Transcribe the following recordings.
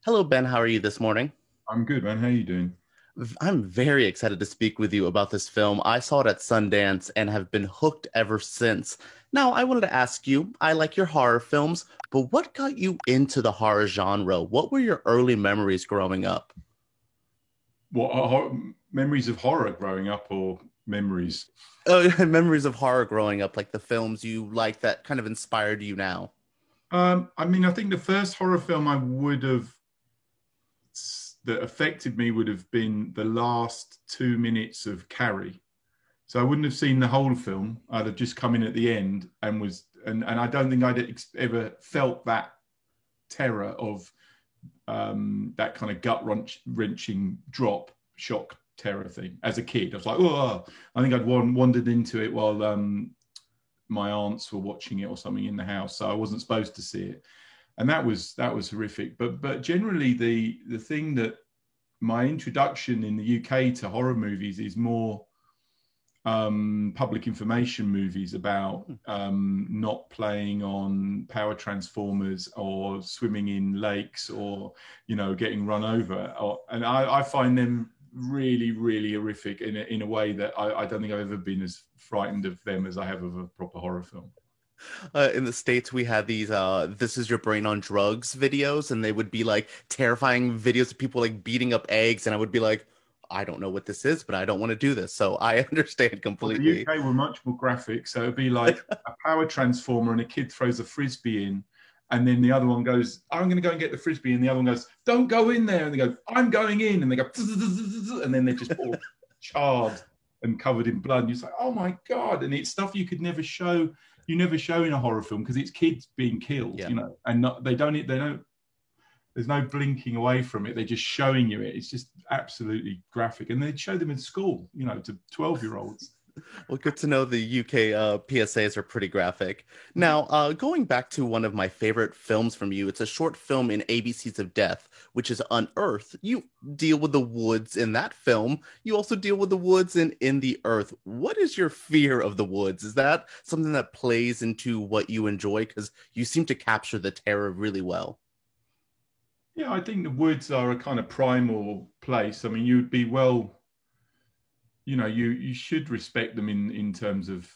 Hello, Ben. How are you this morning? I'm good, man. How you doing? I'm very excited to speak with you about this film. I saw it at Sundance and have been hooked ever since. Now, I wanted to ask you, I like your horror films, but what got you into the horror genre? What were your early memories growing up? What memories of horror growing up, or memories? Oh, memories of horror growing up, like the films you like that kind of inspired you now. I mean, I think the first horror film I would have that affected me would have been the last 2 minutes of Carrie. So I wouldn't have seen the whole film. I'd have just come in at the end and I don't think ever felt that terror of that kind of wrenching drop shock terror thing as a kid. I was like, oh, I think I'd wandered into it while my aunts were watching it or something in the house, so I wasn't supposed to see it, and that was horrific. But generally, the thing that my introduction in the UK to horror movies is more public information movies about not playing on power transformers or swimming in lakes or getting run over. And I find them really, really horrific in a way that I don't think I've ever been as frightened of them as I have of a proper horror film. In the States, we had these "This is your brain on drugs" videos, and they would be like terrifying videos of people like beating up eggs, and I would be like, I don't know what this is, but I don't want to do this. So I understand Well, the completely. UK were much more graphic, so it'd be like a power transformer and a kid throws a frisbee in, and then the other one goes, "I'm going to go and get the frisbee," and the other one goes, "Don't go in there," and they go, "I'm going in," and they go, and then they're just all charred and covered in blood, and you're like, "Oh my god!" And it's stuff you could never show, you never show in a horror film because it's kids being killed, Yeah. and they don't. There's no blinking away from it. They're just showing you it. It's just absolutely graphic, and they show them in school, to 12-year-olds. Well, good to know the UK PSAs are pretty graphic. Now, going back to one of my favorite films from you, it's a short film in ABCs of Death, which is Unearthed. You deal with the woods in that film. You also deal with the woods in the earth. What is your fear of the woods? Is that something that plays into what you enjoy? Because you seem to capture the terror really well. Yeah, I think the woods are a kind of primal place. I mean, you'd be well, you should respect them in terms of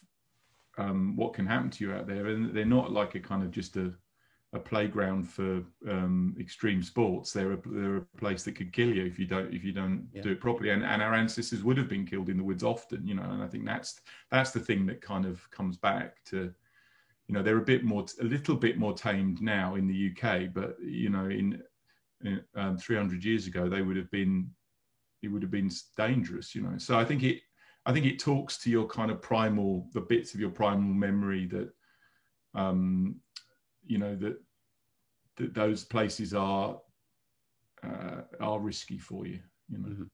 what can happen to you out there, and they're not like a kind of just a playground for extreme sports. They're a place that could kill you if you don't Yeah. do it properly. And our ancestors would have been killed in the woods often, and I think that's the thing that kind of comes back to. They're a little bit more tamed now in the UK, but in 300 years ago, it would have been dangerous. So I think it talks to your kind of the bits of your primal memory that um, that those places are risky for you. Mhm.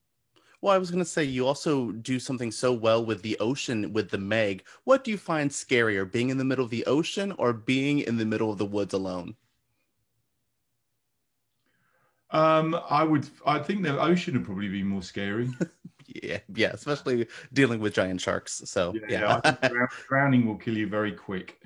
Well, I was going to say you also do something so well with the ocean with the Meg. What do you find scarier, being in the middle of the ocean or being in the middle of the woods alone? I think the ocean would probably be more scary. Yeah, yeah, especially dealing with giant sharks. So, Yeah, yeah. I think drowning will kill you very quick.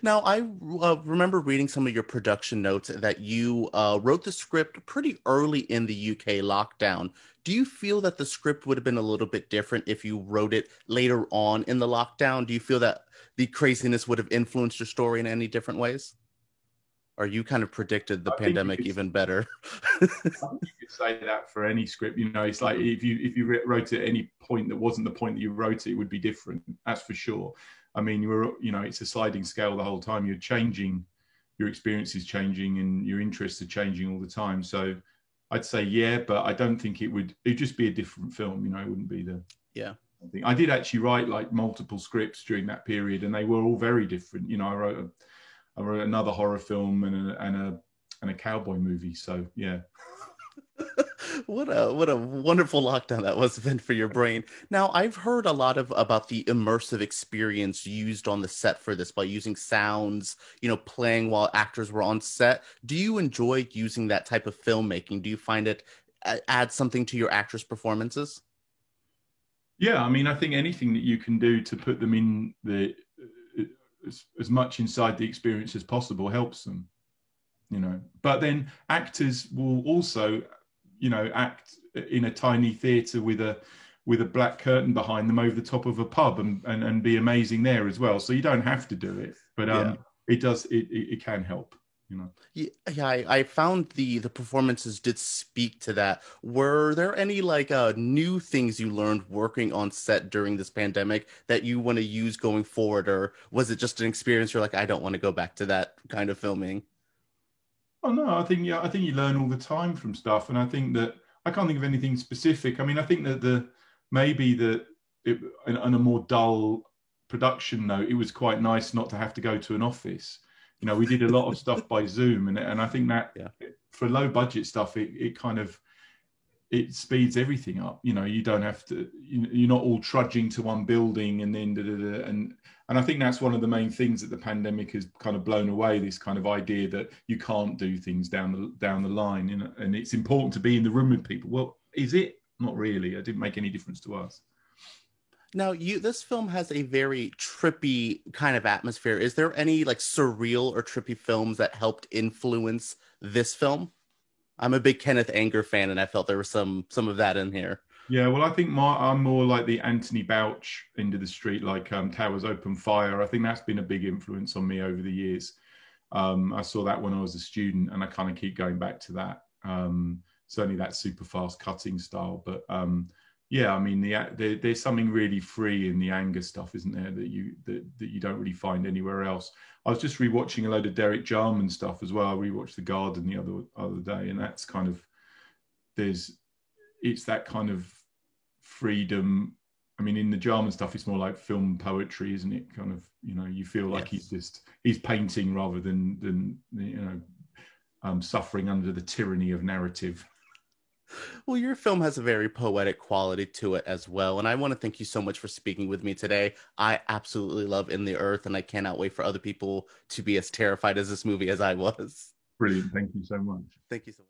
Now, I remember reading some of your production notes that you wrote the script pretty early in the UK lockdown. Do you feel that the script would have been a little bit different if you wrote it later on in the lockdown? Do you feel that the craziness would have influenced your story in any different ways? Or you kind of predicted the I think you pandemic could even better? I think you could say that for any script. It's like if you wrote it at any point that wasn't the point that you wrote it, it would be different. That's for sure. I mean, it's a sliding scale the whole time. You're changing, your experience is changing, and your interests are changing all the time. So, I'd say yeah, but I don't think it would. It'd just be a different film. It wouldn't be the Yeah. thing. I did actually write like multiple scripts during that period, and they were all very different. I wrote another horror film and a cowboy movie. So yeah. What a wonderful lockdown that must have been for your brain. Now, I've heard a lot of about the immersive experience used on the set for this by using sounds, playing while actors were on set. Do you enjoy using that type of filmmaking? Do you find it adds something to your actors' performances? Yeah, I mean, I think anything that you can do to put them in as much inside the experience as possible helps them. you know. But then actors will also, you know, act in a tiny theatre with a black curtain behind them over the top of a pub and be amazing there as well. So you don't have to do it, but Yeah. it can help, you know. Yeah, I found the performances did speak to that. Were there any like new things you learned working on set during this pandemic that you want to use going forward, or was it just an experience you're like, I don't want to go back to that kind of filming? Oh no, I think yeah, I think you learn all the time from stuff, and I think that I can't think of anything specific. I mean, I think that the maybe that it, on a more dull production note, it was quite nice not to have to go to an office. You know, we did a lot of stuff by Zoom, and I think that Yeah. for low budget stuff, it kind of it speeds everything up. You know, you don't have to. You're not all trudging to one building and then and I think that's one of the main things that the pandemic has kind of blown away. This kind of idea that you can't do things down the line, you know, and it's important to be in the room with people. Well, is it? Not really. It didn't make any difference to us. Now, this film has a very trippy kind of atmosphere. Is there any like surreal or trippy films that helped influence this film? I'm a big Kenneth Anger fan, and I felt there was some of that in here. Yeah, well, I think I'm more like the Anthony Bouch end of the street, like Towers Open Fire. I think that's been a big influence on me over the years. I saw that when I was a student, and I kind of keep going back to that. Certainly that super fast cutting style, but yeah, I mean, there's something really free in the anger stuff, isn't there, that you don't really find anywhere else. I was just rewatching a load of Derek Jarman stuff as well. I rewatched The Garden the other day, and that's kind of it's that kind of freedom. I mean, in the Jarman stuff, it's more like film poetry, isn't it? Kind of, you know, you feel like Yes. he's painting rather than you know suffering under the tyranny of narrative. Well, your film has a very poetic quality to it as well. And I want to thank you so much for speaking with me today. I absolutely love In the Earth, and I cannot wait for other people to be as terrified as this movie as I was. Brilliant. Thank you so much. Thank you so much.